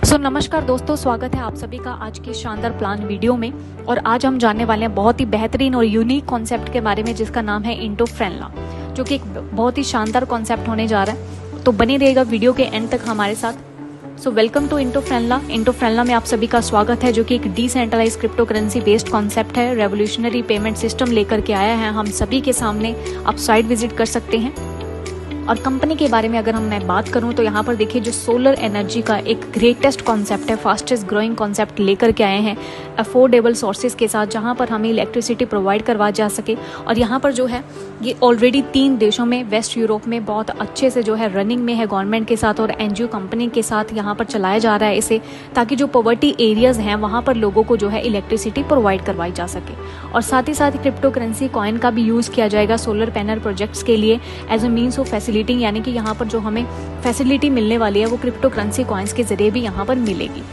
नमस्कार दोस्तों, स्वागत है आप सभी का आज के शानदार प्लान वीडियो में। और आज हम जानने वाले हैं बहुत ही बेहतरीन और यूनिक कॉन्सेप्ट के बारे में जिसका नाम है इंटो फ्रेनला, जो कि एक बहुत ही शानदार कॉन्सेप्ट होने जा रहा है। तो बने रहिएगा वीडियो के एंड तक हमारे साथ। वेलकम टू इंटो फ्रेनला। इंटो फ्रेनला में आप सभी का स्वागत है, जो कि एक decentralised crypto currency based concept है। रेवोल्यूशनरी पेमेंट सिस्टम लेकर के आया है हम सभी के सामने। आप साइट विजिट कर सकते हैं। और कंपनी के बारे में अगर मैं बात करूं तो यहाँ पर देखिए, जो सोलर एनर्जी का एक ग्रेटेस्ट कॉन्सेप्ट है, फास्टेस्ट ग्रोइंग कॉन्सेप्ट लेकर के आए हैं अफोर्डेबल सोर्सेज के साथ, जहाँ पर हमें इलेक्ट्रिसिटी प्रोवाइड करवा जा सके। और यहाँ पर जो है ये ऑलरेडी 3 देशों में, वेस्ट यूरोप में बहुत अच्छे से जो है रनिंग में है गवर्नमेंट के साथ और एनजीओ कंपनी के साथ यहाँ पर चलाया जा रहा है इसे, ताकि जो पॉवर्टी एरियाज हैं वहाँ पर लोगों को जो है इलेक्ट्रिसिटी प्रोवाइड करवाई जा सके। और साथ ही साथ क्रिप्टो करेंसी कॉइन का भी यूज़ किया जाएगा सोलर पैनल प्रोजेक्ट्स के लिए as a means of facility, यानी कि यहाँ पर जो हमें फैसिलिटी मिलने वाली है वो क्रिप्टो करेंसी कॉइन्स के जरिए भी यहाँ पर मिलेगी।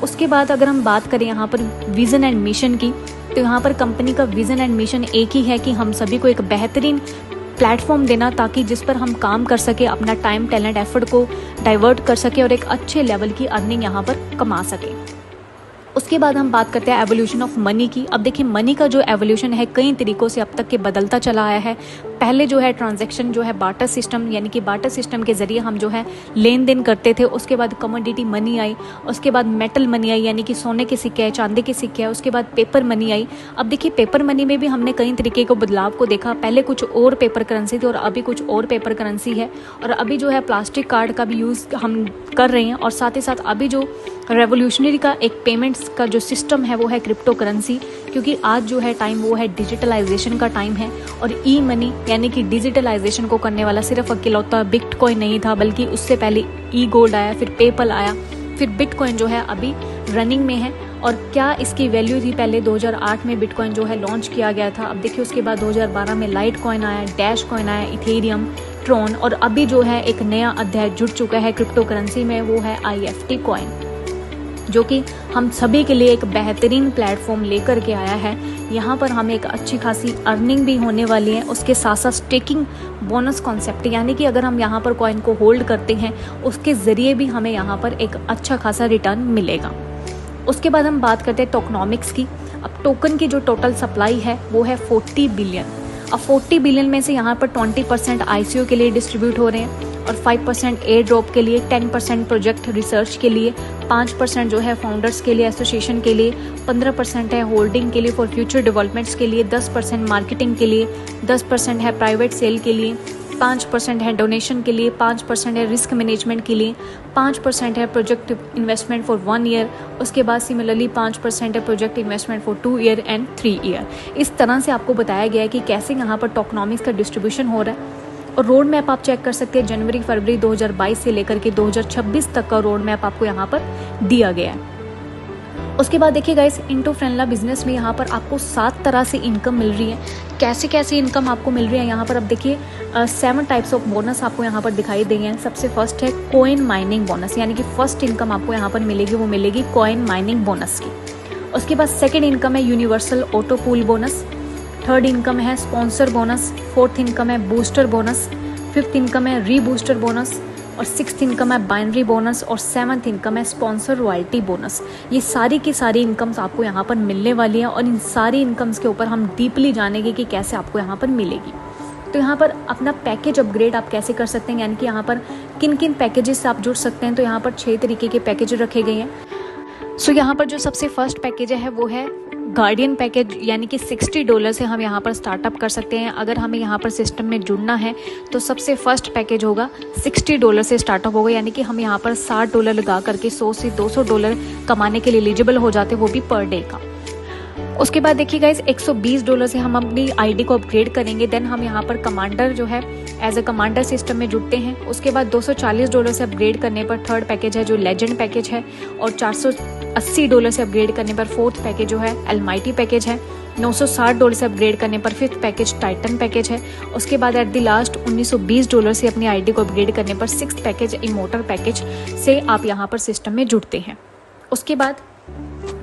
उसके बाद अगर हम बात करें यहाँ पर विजन एंड मिशन की, तो यहाँ पर कंपनी का विजन एंड मिशन एक ही है कि हम सभी को एक बेहतरीन प्लेटफॉर्म देना, ताकि जिस पर हम काम कर सके, अपना टाइम, टैलेंट, एफर्ट को डाइवर्ट कर सके और एक अच्छे लेवल की अर्निंग यहाँ पर कमा सके। उसके बाद हम बात करते हैं एवोल्यूशन ऑफ मनी की। अब देखिए, मनी का जो एवोल्यूशन है कई तरीकों से अब तक के बदलता चला आया है। पहले जो है ट्रांजैक्शन जो है बार्टर सिस्टम, यानी कि बार्टर सिस्टम के जरिए हम जो है लेन देन करते थे। उसके बाद कमोडिटी मनी आई, उसके बाद मेटल मनी आई, यानी कि सोने के सिक्के, चांदी के सिक्के, उसके बाद पेपर मनी आई। अब देखिए, पेपर मनी में भी हमने कई तरीके को बदलाव को देखा। पहले कुछ और पेपर करेंसी थी और अभी कुछ और पेपर करेंसी है। और अभी जो है प्लास्टिक कार्ड का भी यूज़ हम कर रहे हैं। और साथ ही साथ अभी जो रेवोल्यूशनरी का एक पेमेंट्स का जो सिस्टम है वो है क्रिप्टो करेंसी, क्योंकि आज जो है टाइम वो है डिजिटलाइजेशन का टाइम है। और ई मनी यानी कि डिजिटलाइजेशन को करने वाला सिर्फ अकेलौता बिटकॉइन नहीं था, बल्कि उससे पहले ई गोल्ड आया, फिर पेपल आया, फिर बिटकॉइन जो है अभी रनिंग में है। और क्या इसकी वैल्यू थी पहले, 2008 में बिटकॉइन जो है लॉन्च किया गया था। अब देखिए, उसके बाद 2012 में लाइट कॉइन आया, डैश कॉइन आया, इथेरियम, ट्रॉन, और अभी जो है एक नया अध्याय जुड़ चुका है क्रिप्टो करेंसी में, वो है IFT कॉइन, जो कि हम सभी के लिए एक बेहतरीन प्लेटफॉर्म लेकर के आया है। यहाँ पर हमें एक अच्छी खासी अर्निंग भी होने वाली है। उसके साथ साथ स्टेकिंग बोनस कॉन्सेप्ट, यानी कि अगर हम यहाँ पर कॉइन को होल्ड करते हैं उसके ज़रिए भी हमें यहाँ पर एक अच्छा खासा रिटर्न मिलेगा। उसके बाद हम बात करते हैं टोकनॉमिक्स की। अब टोकन की जो टोटल सप्लाई है वो है 40 बिलियन। अब 40 बिलियन में से यहाँ पर 20% ICO के लिए डिस्ट्रीब्यूट हो रहे हैं और 5% एयर ड्रॉप के लिए, 10% प्रोजेक्ट रिसर्च के लिए, 5% जो है फाउंडर्स के लिए, एसोसिएशन के लिए, 15% है होल्डिंग के लिए फॉर फ्यूचर डेवलपमेंट्स के लिए, 10% मार्केटिंग के लिए, 10% है प्राइवेट सेल के लिए, 5% है डोनेशन के लिए, 5% है रिस्क मैनेजमेंट के लिए, 5% है प्रोजेक्ट इन्वेस्टमेंट फॉर 1 ईयर। उसके बाद सिमिलरली 5% है project investment for 2 year and 3 year. इस तरह से आपको बताया गया है कि कैसे यहाँ पर टोकनॉमिक्स का डिस्ट्रीब्यूशन हो रहा है। और रोड मैप आप चेक कर सकते हैं, जनवरी फरवरी 2022 से लेकर के 2026 तक का रोड मैप आपको यहाँ पर दिया गया है। उसके बाद देखिए गाइस, इंटो फ्रेनला बिजनेस में यहाँ पर आपको 7 तरह से इनकम मिल रही है। कैसे कैसे इनकम आपको मिल रही है यहाँ पर, अब देखिए 7 टाइप्स ऑफ बोनस आपको यहाँ पर दिखाई देंगे हैं। सबसे फर्स्ट है कॉइन माइनिंग बोनस, यानी कि फर्स्ट इनकम आपको यहाँ पर मिलेगी वो मिलेगी कॉइन माइनिंग बोनस की। उसके बाद सेकेंड इनकम है universal auto pool bonus, third income है स्पॉन्सर बोनस, फोर्थ इनकम है बूस्टर बोनस, फिफ्थ इनकम है रीबूस्टर बोनस, और सिक्स्थ इनकम है बाइनरी बोनस, और सेवन्थ इनकम है स्पॉन्सर रॉयल्टी बोनस। ये सारी की सारी इनकम्स आपको यहाँ पर मिलने वाली हैं और इन सारी इनकम्स के ऊपर हम डीपली जानेंगे कि कैसे आपको यहाँ पर मिलेगी। तो यहाँ पर अपना पैकेज अपग्रेड आप कैसे कर सकते हैं, यानी कि यहाँ पर किन किन पैकेजेस से आप जुड़ सकते हैं। तो यहाँ पर 6 तरीके के पैकेज रखे गए हैं। यहाँ पर जो सबसे फर्स्ट पैकेज है वो है गार्डियन पैकेज, यानी कि $60 से हम यहाँ पर स्टार्टअप कर सकते हैं। अगर हमें यहाँ पर सिस्टम में जुड़ना है तो सबसे फर्स्ट पैकेज होगा $60 से स्टार्टअप होगा, यानी कि हम यहाँ पर $60 लगा करके $100 से $200 कमाने के लिए एलिजिबल हो जाते हैं, वो भी पर डे का। उसके बाद देखिए गाइस, $120 से हम अपनी आईडी को अपग्रेड करेंगे। देन हम यहाँ पर कमांडर जो है एज अ कमांडर सिस्टम में जुड़ते हैं। उसके बाद $240 से अपग्रेड करने पर थर्ड पैकेज है जो लेजेंड पैकेज है, और $480 से अपग्रेड करने पर फोर्थ पैकेज जो है एलमाइटी पैकेज है। $960 से अपग्रेड करने पर फिफ्थ पैकेज टाइटन पैकेज है। उसके बाद एट द लास्ट $1920 से अपनी आईडी को अपग्रेड करने पर सिक्स्थ पैकेज इमोर्टल पैकेज से आप यहाँ पर सिस्टम में जुड़ते हैं। उसके बाद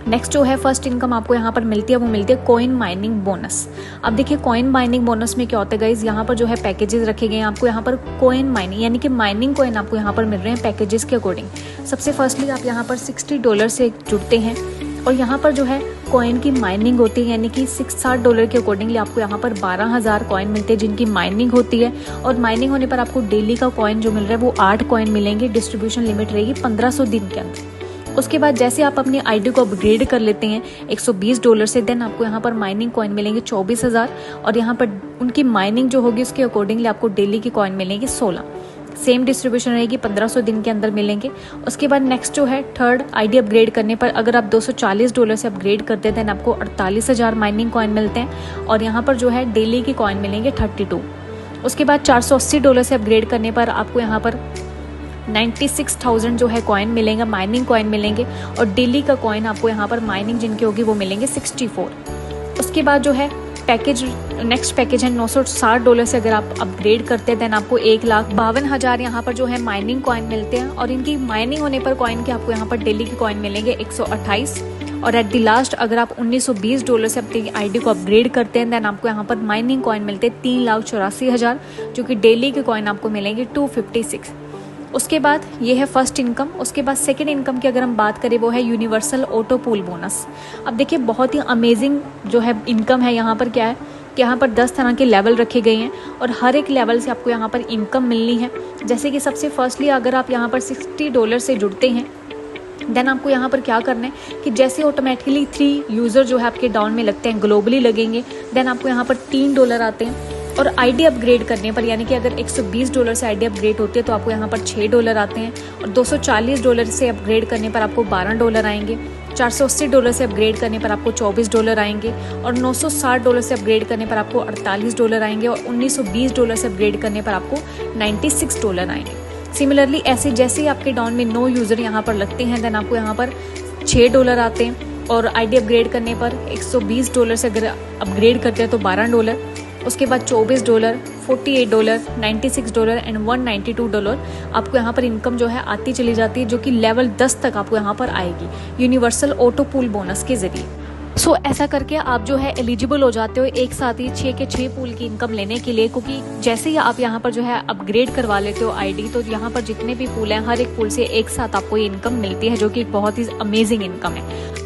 नेक्स्ट जो है फर्स्ट इनकम आपको यहाँ पर मिलती है वो मिलती है कॉइन माइनिंग बोनस। अब देखिए कॉइन माइनिंग बोनस में क्या होता है गाइज, यहाँ पर जो है पैकेजेस रखे गए हैं आपको यहाँ पर कॉइन माइनिंग यानी कि माइनिंग कॉइन आपको यहाँ पर मिल रहे हैं पैकेजेस के अकॉर्डिंग। सबसे फर्स्टली आप यहाँ पर $60 से जुड़ते हैं और यहाँ पर जो है कॉइन की माइनिंग होती है यानी कि $60 के अकॉर्डिंगली आपको यहाँ पर 12,000 कॉइन मिलते हैं जिनकी माइनिंग होती है। और माइनिंग होने पर आपको डेली का कॉइन जो मिल रहा है वो 8 कॉइन मिलेंगे। डिस्ट्रीब्यूशन लिमिट रहेगी 1500 दिन के अंदर। उसके बाद जैसे आप अपनी आईडी को अपग्रेड कर लेते हैं $120 से, देन आपको यहाँ पर माइनिंग कॉइन मिलेंगे 24,000 और यहाँ पर उनकी माइनिंग जो होगी उसके अकॉर्डिंगली आपको डेली की कॉइन मिलेंगे 16। सेम डिस्ट्रीब्यूशन रहेगी 1500 दिन के अंदर मिलेंगे। उसके बाद नेक्स्ट जो है थर्ड आईडी अपग्रेड करने पर अगर आप $240 से अपग्रेड करते हैं देन आपको 48,000 माइनिंग कॉइन मिलते हैं और यहाँ पर जो है डेली की कॉइन मिलेंगे 32। उसके बाद $480 से अपग्रेड करने पर आपको यहाँ पर 96,000 जो है कॉइन मिलेंगे, माइनिंग कॉइन मिलेंगे और डेली का कॉइन आपको यहाँ पर माइनिंग जिनकी होगी वो मिलेंगे 64। उसके बाद जो है पैकेज नेक्स्ट पैकेज है $960 से अगर आप अपग्रेड करते हैं देन आपको 1,52,000 यहाँ पर जो है माइनिंग कॉइन मिलते हैं और इनकी माइनिंग होने पर कॉइन के आपको यहाँ पर डेली की कॉइन मिलेंगे 128। और एट द लास्ट अगर आप $1920 से अपनी आईडी को अपग्रेड करते हैं देन आपको यहाँ पर माइनिंग कॉइन मिलते हैं 3,84,000 जो कि डेली के कॉइन आपको मिलेंगे 256। उसके बाद ये है फर्स्ट इनकम। उसके बाद सेकेंड इनकम की अगर हम बात करें वो है यूनिवर्सल ऑटो पूल बोनस। अब देखिए बहुत ही अमेजिंग जो है इनकम है। यहाँ पर क्या है कि यहाँ पर 10 तरह के लेवल रखे गए हैं और हर एक लेवल से आपको यहाँ पर इनकम मिलनी है। जैसे कि सबसे फर्स्टली अगर आप यहाँ पर $60 से जुड़ते हैं देन आपको यहाँ पर क्या करना है कि जैसे ऑटोमेटिकली 3 यूज़र जो है आपके डाउन में लगते हैं ग्लोबली लगेंगे देन आपको यहाँ पर $3 आते हैं। और आईडी अपग्रेड करने पर यानी कि अगर $120 से आईडी अपग्रेड होती है तो आपको यहाँ पर $6 आते हैं और $240 से अपग्रेड करने पर आपको $12 आएंगे। $480 से अपग्रेड करने पर आपको $24 आएंगे और $960 से अपग्रेड करने पर आपको $48 आएंगे और $1920 से अपग्रेड करने पर आपको $96 आएंगे। सिमिलरली ऐसे जैसे ही आपके डाउन में 9 यूज़र यहाँ पर लगते हैं देन आपको यहाँ पर $6 आते हैं और आईडी अपग्रेड करने पर $120 से अगर अपग्रेड करते हैं तो $12। उसके बाद $24, $48, $96 एंड $192 आपको यहाँ पर इनकम जो है आती चली जाती है जो कि लेवल 10 तक आपको यहाँ पर आएगी यूनिवर्सल ऑटो पूल बोनस के जरिए। सो ऐसा करके आप जो है एलिजिबल हो जाते हो एक साथ ही 6 के 6 पूल की इनकम लेने के लिए, क्योंकि जैसे ही आप यहाँ पर जो है अपग्रेड करवा लेते हो आईडी तो यहाँ पर जितने भी पूल हैं हर एक पूल से एक साथ आपको ये इनकम मिलती है जो कि बहुत ही अमेजिंग इनकम है।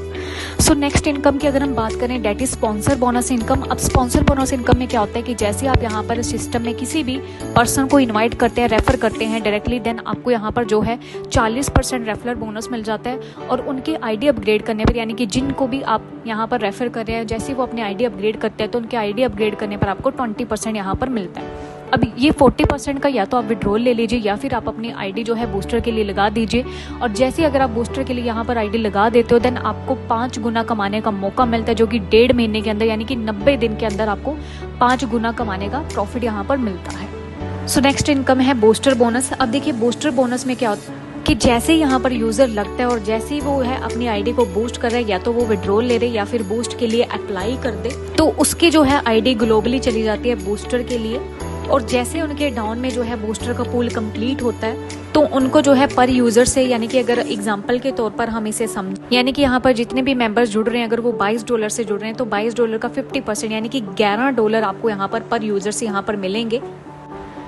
सो नेक्स्ट इनकम की अगर हम बात करें that is sponsor bonus income. अब स्पॉन्सर बोनस इनकम में क्या होता है कि जैसे आप यहाँ पर सिस्टम में किसी भी पर्सन को इनवाइट करते हैं, रेफर करते हैं डायरेक्टली, देन आपको यहाँ पर जो है 40% रेफरल बोनस मिल जाता है और उनके आईडी अपग्रेड करने पर यानी कि जिनको भी आप यहाँ पर रेफर कर रहे हैं जैसे वो अपने आईडी अपग्रेड करते हैं तो उनके आईडी अपग्रेड करने पर आपको 20% यहाँ पर मिलता है। अब ये 40% का या तो आप विड्रॉल ले लीजिए या फिर आप अपनी आईडी जो है बूस्टर के लिए लगा दीजिए और जैसे अगर आप बूस्टर के लिए यहाँ पर आईडी लगा देते हो देन आपको 5 गुना कमाने का मौका मिलता है जो कि 1.5 महीने के अंदर यानी कि 90 दिन के अंदर आपको 5 गुना कमाने का प्रॉफिट यहाँ पर मिलता है। सो नेक्स्ट इनकम है बूस्टर बोनस। अब देखिए बूस्टर बोनस में क्या होता है कि जैसे ही यहाँ पर यूज़र लगता है और जैसे ही वो है अपनी आईडी को बूस्ट कर रहा है या तो वो विड्रॉल ले रहे या फिर बूस्ट के लिए अप्लाई कर दे तो उसकी जो है आईडी ग्लोबली चली जाती है बूस्टर के लिए और जैसे उनके डाउन में जो है बूस्टर का पूल कंप्लीट होता है तो उनको जो है पर यूजर से यानी कि अगर एग्जांपल के तौर पर हम इसे समझ यानी कि यहाँ पर जितने भी मेंबर्स जुड़ रहे हैं अगर वो $22 से जुड़ रहे हैं तो $22 का 50% यानी कि $11 आपको यहाँ पर यूजर से यहाँ पर मिलेंगे।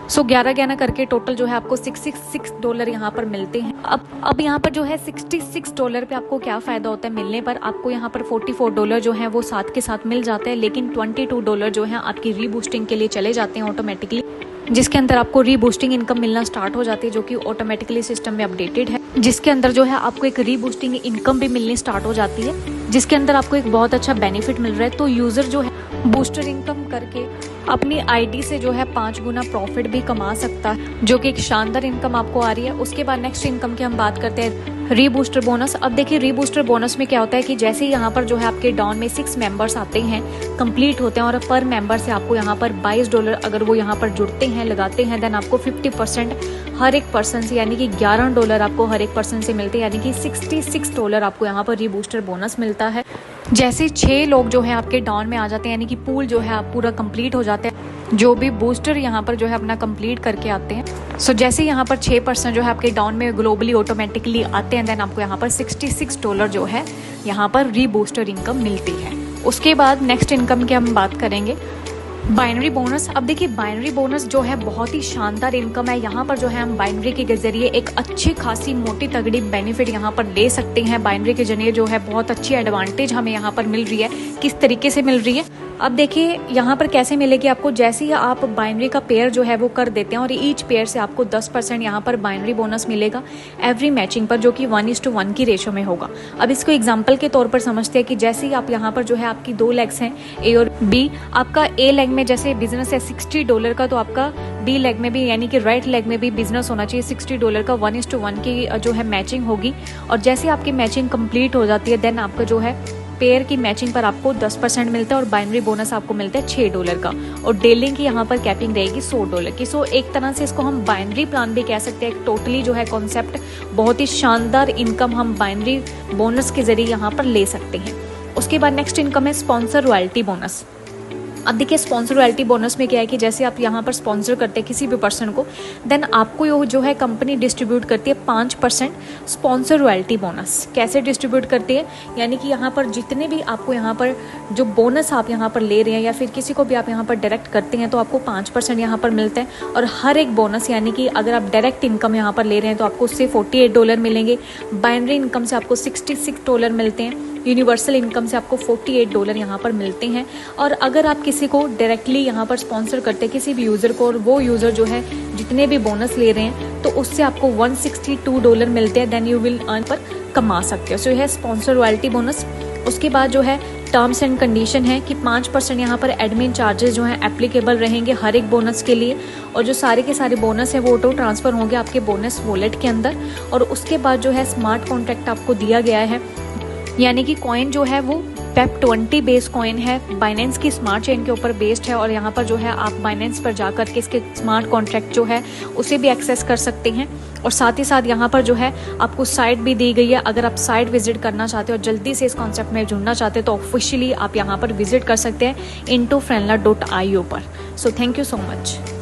सो 11 करके टोटल जो है आपको $66 यहाँ पर मिलते हैं। अब यहाँ पर जो है $66 पे आपको क्या फ़ायदा होता है मिलने पर, आपको यहाँ पर $44 जो है वो साथ के साथ मिल जाते हैं लेकिन $22 जो है आपकी रीबूस्टिंग के लिए चले जाते हैं ऑटोमेटिकली, जिसके अंदर आपको रीबूस्टिंग इनकम मिलना स्टार्ट हो जाती है जो कि ऑटोमेटिकली सिस्टम में अपडेटेड है, जिसके अंदर जो है आपको एक रीबूस्टिंग इनकम भी मिलनी स्टार्ट हो जाती है जिसके अंदर आपको एक बहुत अच्छा बेनिफिट मिल रहा है। तो यूज़र जो है बूस्टर इनकम करके अपनी आईडी से जो है 5 गुना प्रॉफिट भी कमा सकता है जो कि एक शानदार इनकम आपको आ रही है। उसके बाद नेक्स्ट इनकम की हम बात करते हैं रीबूस्टर बोनस। अब देखिए रीबूस्टर बोनस में क्या होता है कि जैसे यहाँ पर जो है आपके डाउन में 6 मेंबर्स आते हैं कंप्लीट होते हैं और पर मेंबर से आपको यहाँ पर $22 अगर वो यहाँ पर जुड़ते हैं लगाते हैं देन आपको 50% हर एक पर्सन से यानी कि $11 आपको हर एक पर्सन से मिलते हैं यानी कि $66 आपको यहाँ पर रीबूस्टर बोनस मिलता है। जैसे 6 लोग जो है आपके डाउन में आ जाते हैं यानी कि पूल जो है आप पूरा कंप्लीट हो जाता है जो भी बूस्टर यहाँ पर जो है अपना कंप्लीट करके आते हैं। सो जैसे यहाँ पर 6% जो है आपके डाउन में ग्लोबली ऑटोमेटिकली आते हैं, देन आपको यहाँ पर $66 जो है यहाँ पर रीबूस्टर इनकम मिलती है। उसके बाद नेक्स्ट इनकम की हम बात करेंगे, बाइनरी बोनस। अब देखिए बाइनरी बोनस जो है बहुत ही शानदार इनकम है। यहाँ पर जो है हम बाइनरी के जरिए एक अच्छी खासी मोटी तगड़ी बेनिफिट यहाँ पर ले सकते हैं। बाइनरी के जरिए जो है बहुत अच्छी एडवांटेज हमें यहाँ पर मिल रही है। किस तरीके से मिल रही है, अब देखिए यहाँ पर कैसे मिलेगी आपको, जैसे ही आप बाइनरी का पेयर जो है वो कर देते हैं और ईच पेयर से आपको 10% यहाँ पर बाइनरी बोनस मिलेगा एवरी मैचिंग पर, जो कि 1:1 की रेशो में होगा। अब इसको एग्जांपल के तौर पर समझते हैं कि जैसे ही आप यहाँ पर जो है आपकी 2 लेग्स हैं ए और बी, आपका ए लेग में जैसे बिजनेस है $60 का, तो आपका बी लेग में भी यानी कि राइट लेग में भी बिजनेस होना चाहिए $60 का, 1:1 की जो है मैचिंग होगी। और जैसे आपकी मैचिंग कंप्लीट हो जाती है देन आपका जो है पेयर की मैचिंग पर आपको 10% मिलता है और बाइनरी बोनस आपको मिलता है $6 का, और डेली की यहाँ पर कैपिंग रहेगी $100 की। सो एक तरह से इसको हम बाइनरी प्लान भी कह सकते हैं। टोटली जो है कॉन्सेप्ट बहुत ही शानदार इनकम हम बाइनरी बोनस के जरिए यहाँ पर ले सकते हैं। उसके बाद नेक्स्ट इनकम है स्पॉन्सर रॉयल्टी बोनस। अब देखिए स्पॉन्सर रॉयल्टी बोनस में क्या है कि जैसे आप यहाँ पर स्पॉन्सर करते हैं किसी भी पर्सन को, देन आपको जो है कंपनी डिस्ट्रीब्यूट करती है 5% स्पॉन्सर रॉयल्टी बोनस। कैसे डिस्ट्रीब्यूट करती है, यानी कि यहाँ पर जितने भी आपको यहाँ पर जो बोनस आप यहाँ पर ले रहे हैं या फिर किसी को भी आप यहाँ पर डायरेक्ट करते हैं तो आपको 5% यहाँ पर मिलता है। और हर एक बोनस यानी कि अगर आप डायरेक्ट इनकम यहाँ पर ले रहे हैं तो आपको उससे $48 मिलेंगे, बाइनरी इनकम से आपको $66 मिलते हैं, यूनिवर्सल इनकम से आपको $48 यहाँ पर मिलते हैं। और अगर आप किसी को डायरेक्टली यहाँ पर स्पॉन्सर करते हैं किसी भी यूज़र को, और वो यूज़र जो है जितने भी बोनस ले रहे हैं तो उससे आपको $162 मिलते हैं, देन यू विल अर्न पर कमा सकते हो। सो यह है स्पॉन्सर रॉयल्टी बोनस। उसके बाद जो है टर्म्स एंड कंडीशन है कि 5% यहाँ पर एडमिन चार्जेस जो हैं एप्लीकेबल रहेंगे हर एक बोनस के लिए, और जो सारे के सारे बोनस हैं वो ऑटो ट्रांसफ़र होंगे आपके बोनस वॉलेट के अंदर। और उसके बाद जो है स्मार्ट कॉन्ट्रैक्ट आपको दिया गया है, यानी कि कॉइन जो है वो PEP20 बेस्ड कॉइन है, बाइनेंस की स्मार्ट चेन के ऊपर बेस्ड है। और यहाँ पर जो है आप बाइनेंस पर जाकर के इसके स्मार्ट कॉन्ट्रैक्ट जो है उसे भी एक्सेस कर सकते हैं। और साथ ही साथ यहाँ पर जो है आपको साइट भी दी गई है, अगर आप साइट विजिट करना चाहते हो और जल्दी से इस कॉन्सेप्ट में जुड़ना चाहते हो तो ऑफिशियली आप यहाँ पर विजिट कर सकते हैं intofrenla.io पर। So thank you so much.